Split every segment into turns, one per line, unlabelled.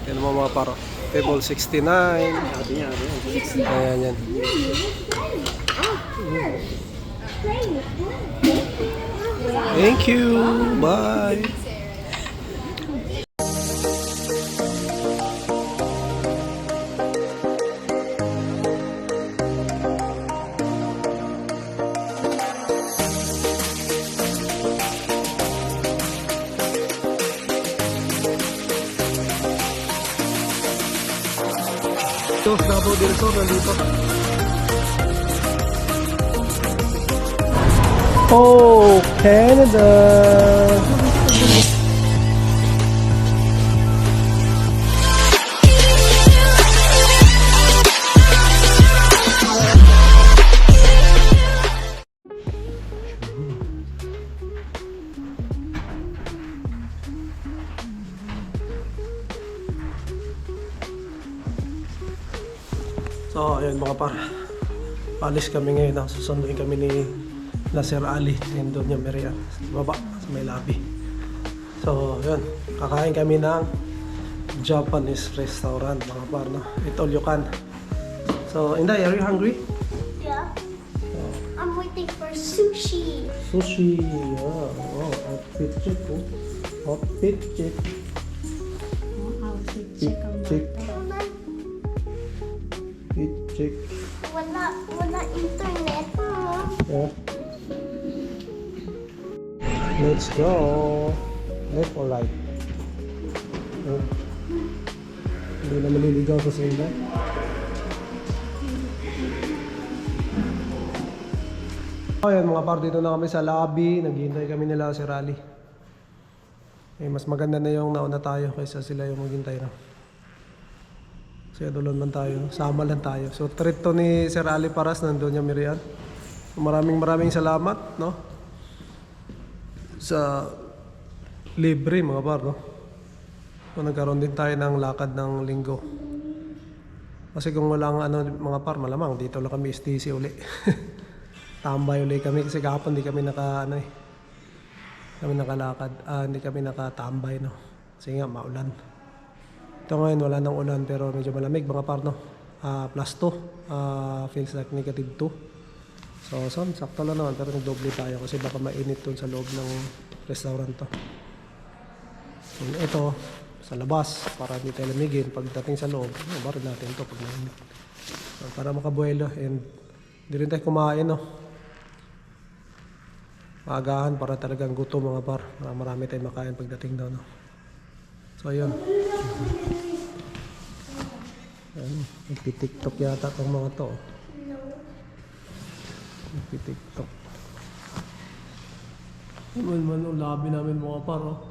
Yan mo mga paro. Table 69. Ayan yan. Thank you. Bye. Ito, Davao del Sur, nandito. Oh, Canada! So, ayun mga par. Palis kami ngayon. Susunduin kami ni Sir Ali and doon yung Merian sa baba, sa may lobby. So, ayun. Kakain kami ng Japanese restaurant mga par, no? It's all you can. So, Inday, are you hungry?
Yeah. I'm waiting for sushi.
Sushi. Yeah. Oh, outfit check. Oh. Outfit check.
Outfit
check ang check. Check.
Wala internet mo.
Yeah. Let's go. Left or right? Oh. Hindi na maliligaw sa sila. Ayan mga par, dito na kami sa lobby. Naghihintay kami nila si Rally. Mas maganda na yung nauna tayo kaysa sila yung maghintay na. Kasi dulon man tayo, sama lang tayo. So treat to ni Sir Ali Paras, nandun yung Miriam. So, maraming salamat, no? Sa libre mga par, no? So nagkaroon din tayo ng lakad ng linggo. Kasi kung walang mga par, malamang dito lang kami STC uli. Tambay uli kami kasi kahapon di kami kami nakalakad. Hindi kami nakatambay, no? Kasi nga maulan. Ito ngayon wala nang ulan pero medyo malamig mga par, no? Plus 2, feels like negative 2. So sakto lang naman pero nagdoble tayo kasi baka mainit dun sa loob ng restaurant to. So, ito sa labas para hindi tayo lamigin. Pagdating sa loob, barin natin to pag mainit. So, para makabuelo and hindi rin tayo kumain, no? Maagahan para talagang gutom mga par. Marami tayong makain pagdating daw, no? So ayun. Nagpi-TikTok yata itong mga to. Nagpi-TikTok. Man ang labi namin mga par, oh.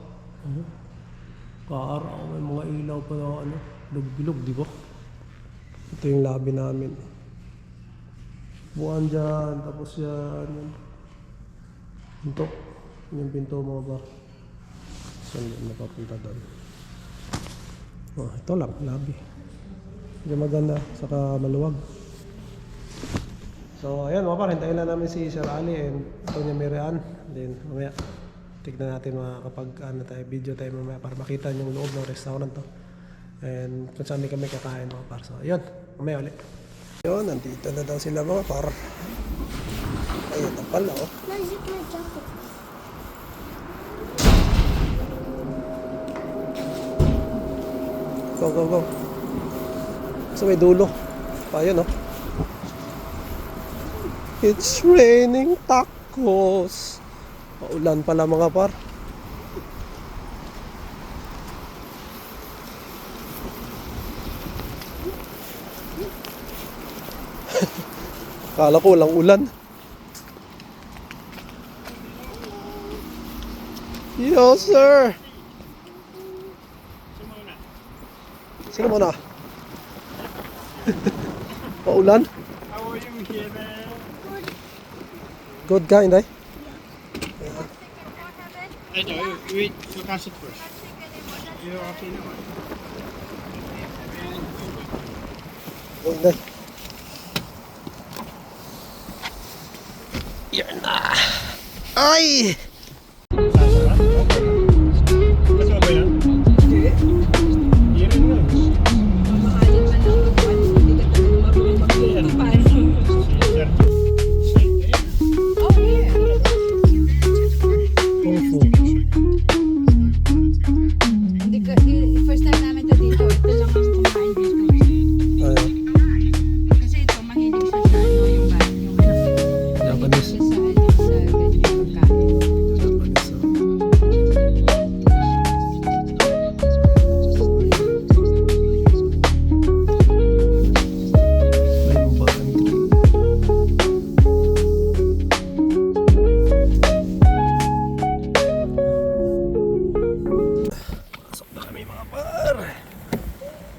Kaaraw, may mga ilaw pa na bilog-bilog, di ba? Ito yung labi namin. Buwan dyan, tapos yan. Pinto. Yung pinto mga par. Saan yun napapunta doon? Oh, ito lang, labi. Hindi maganda, saka maluwag. So, ayan mga par, hintayin lang namin si Sir Ali and Tonya Mirian. Then, mamaya, tignan natin kapag video tayo mamaya para makita yung loob ng restaurant to. And kung saan kami kakain mga par. So, ayun, mamaya ulit. Yun, nandito na daw sila mga par. Ayun na pala, oh.
Nasip na jacket.
Go. So may dulo. Ayun, oh. It's raining tacos. Paulan pala mga par. Kala ko walang ulan. Yo, sir. Sino muna? Paulan?
How are you here, man?
Good ka, Inday?
I know, wait, so catch it first. You're okay naman.
Oh, Inday. Yan na. Ay!
Kasama ba yan? Hindi. Hindi rin nga.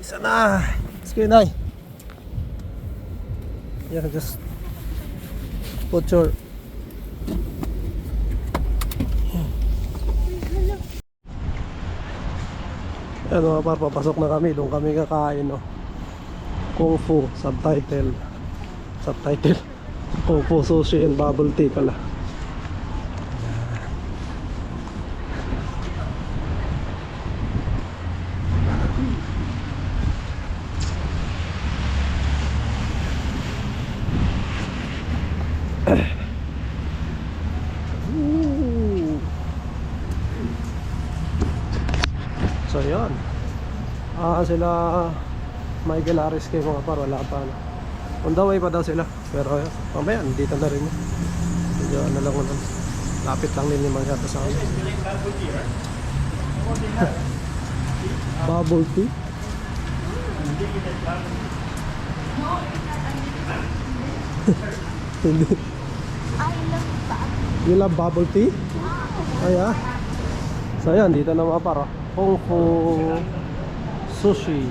Isa na. Sige, Nay. Yeah, just put your... Ano mga par, papasok na kami. Doon kami kakain, no? Kung Fu, subtitle. Kung Fu sushi and bubble tea pala. So yun. Sila Michael Aris kay mga par, wala pa na. On the way pa daw sila. Pero mamaya dito na rin. Medyo ano lang naman. Lapit lang din yung mga yata sa akin. Bubble tea. Hindi.
I love that.
You love bubble tea? Ay So yan, dito na mga par. Kung Fu Sushi.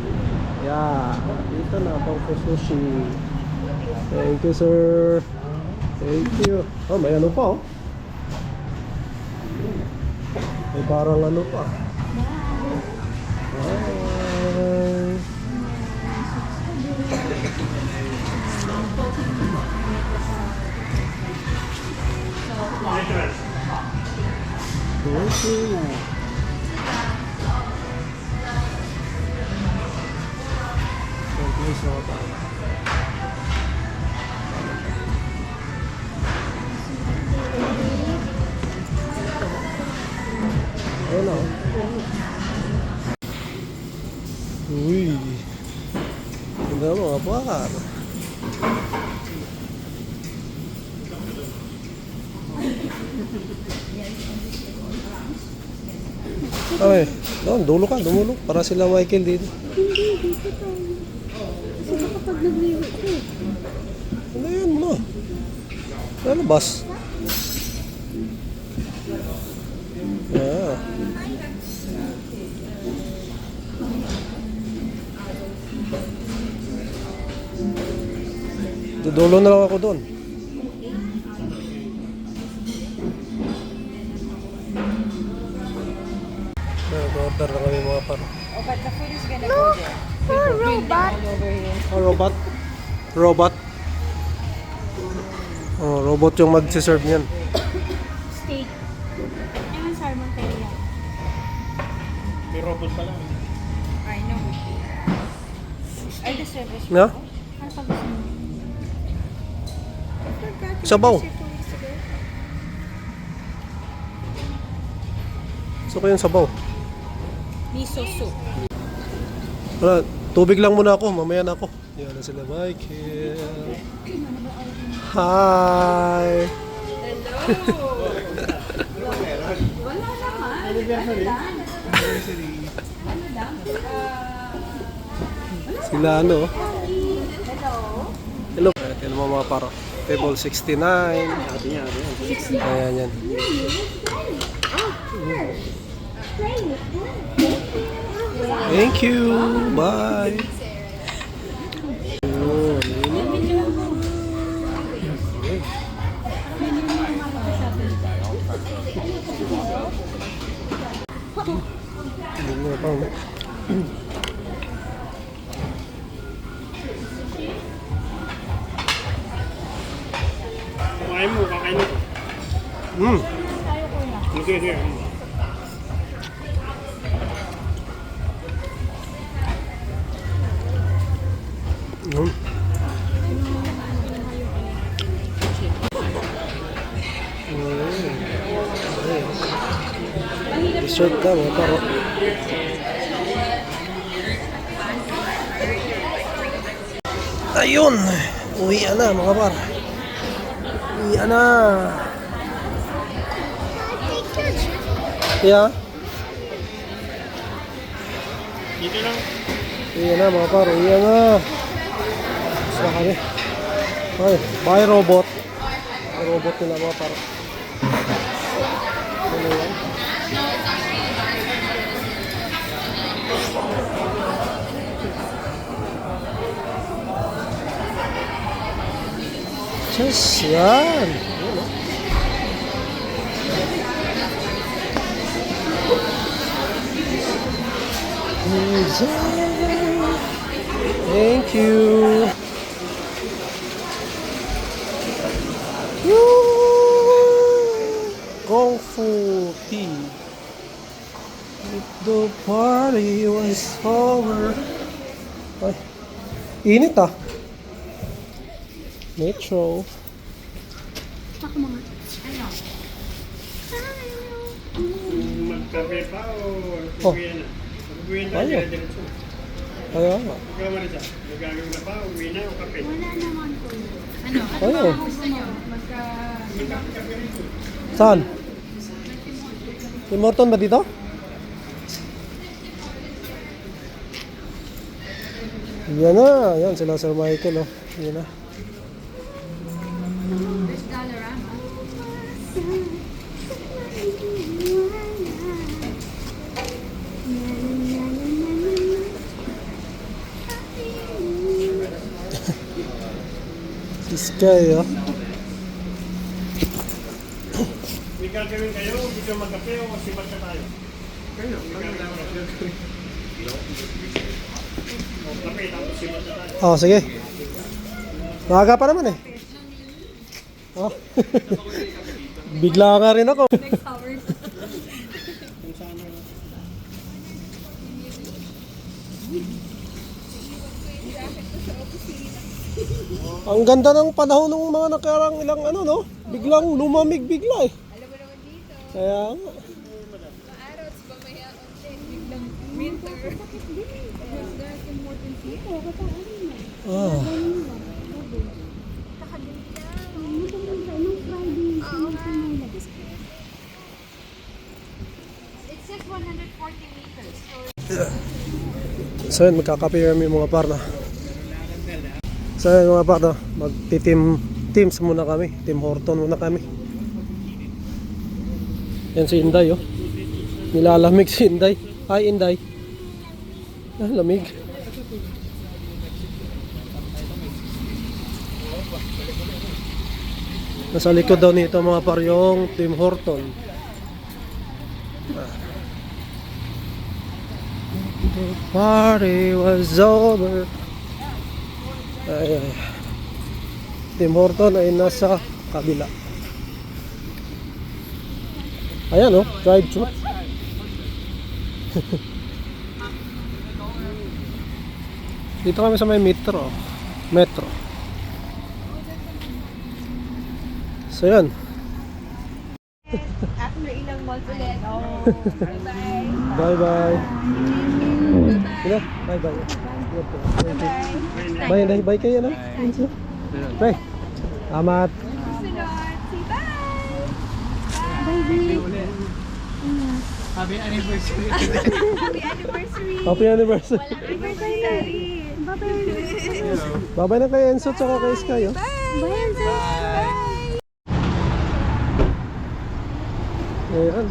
Yeah, dito na Kung Fu Sushi. Thank you, sir. Thank you. Oh, may ano pa, oh. May parang ano pa. Bye. Thank you. Thank you so much. Ayun o. Uy. Ganda mga par. Okay. Doon, dulo ka, dumulog. Para sila Michael dito.
Hindi, dito tayo. Kasi baka pag nag-liwit ko.
Ano yan mo? Ano bus? Yeah. Dudulo na lang ako doon. Nag-order na kami mga par.
Oh, but the food is gonna go
Look,
there.
for a
Bring them
robot.
all over here.
Oh, robot? Robot? Oh, robot yung mag-serve niyan.
Steak. Ayun, salmon teriyaki.
May robot pala.
I know. Ay, the service.
Na?
Ano pa gusto mo?
Sabaw. Gusto ko yung sabaw.
Miso soup.
Wala, tubig lang muna ako, mamaya na ako. Yan na sila, Michael. Hi!
Hello! Wala naman.
Sila ano?
Hello?
Hello. Hello mga paro. Table 69. Ayan yan. Thank you. Bye.
Kumain mo, kakain mo. Sige, sige.
Dessert na mga paro. Ayun! Uwian na mga par. Uwian na. Yeah.
Dito lang.
Uwian na mga par. Uwian na. Basta kami. Ay, bye robot. Bye robot nila mga par. Ano yan? Jesus, yan. Yun, oh. Thank you. Woo! Kung Fu tea. If the party was over. Ay, init ah. Metro.
Ako mga.
Magkape pa o
Oh.
uwi na? Uwi na,
Ayaw.
dire-diretso.
Kaya nga.
Ikaw Marisa, nagagawin ka pa, uwi na o kape?
Wala naman po.
Ano?
Ayaw.
Gusto nyo?
Saan? Tim Horton ba dito? Yan na. Yan sila Sir Michael. Oh. Yan na.
There's Dollarama.
This guy, oh.
May gagawin kayo, gusto magkape o sibat ka tayo? Kayo, o kape, tapos sibat ka tayo.
Oh, sige. Maaga pa naman eh. Oh. Bigla nga rin ako.
Next hour.
Kung saan na.
Ang ganda ng panahon ng mga nakarang ilang ano, no? Biglang lumamig bigla eh.
Alam mo naman dito.
Kaya nga.
Maaraw, tapos mamaya onte. Biglang winter. There's that in Morton City.
Ah.
It says 140 meters.
So yun, magkakape kami mga par na. So yun mga par na, teams muna kami. Team Horton muna kami. Yan si Inday oh. Nilalamig si Inday. Hi Inday. Ah, lamig. Nasa likod daw nito mga par yung Team Horton. The party was over. Ay. Tim Horton ay nasa kabila. Ayan oh, drive-thru. Dito kami sa may metro. So yan.
After ilang months ulit. Oh, bye-bye.
Bye-bye. Sila, bye-bye. Bye, Inday. Bye kayo na. Bye. Amat.
Sunod. Say bye.
Happy anniversary.
Happy anniversary.
Happy anniversary.
Anniversary.
Bye-bye na kay Enzo at kay Sky. Oh.
Bye.
Ayan.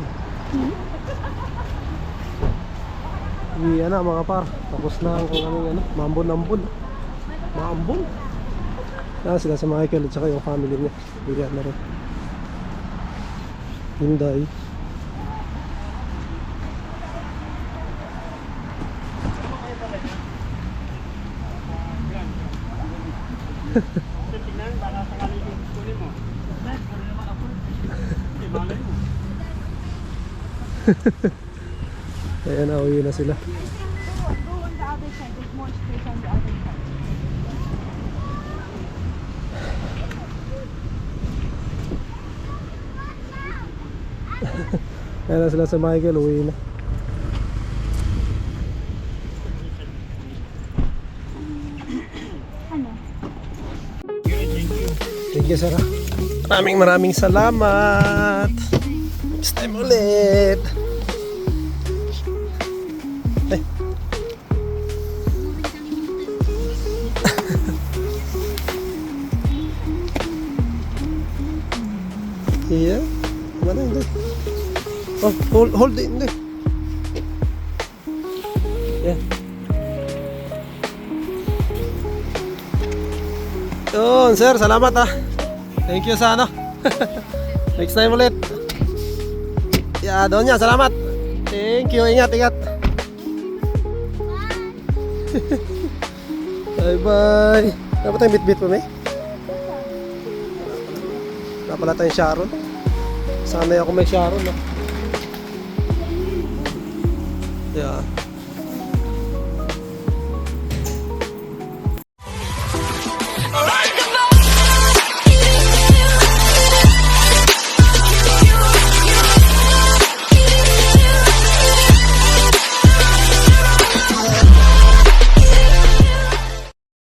Iyan na mga par. Tapos na ang aming ano, mambon-ambon. Maambon. Yan sila sa Michael at saka yung family niya. Iyan na rin. Hinday.
Tingnan, baka sakaling kunin mo. Malay mo.
Ayan na, uwi na sila.
Go on the other side. There's more space on the other side.
Ayan na sila sa Michael, uwi na.
Ano?
Thank you, Sarah. Maraming salamat. Next time ulit. Ay. Iya. Mana ini? Oh, hold it. Hindi. Yeah. Yun, sir. Salamat ah. Thank you sa ano. Next time ulit. Yeah, doon niya. Salamat. Thank you. Ingat, ingat. Bye-bye. Dapat tayong bit-bit pa, may? Wala pala tayong Sharon. Sanay ako may Sharon, no? Yeah.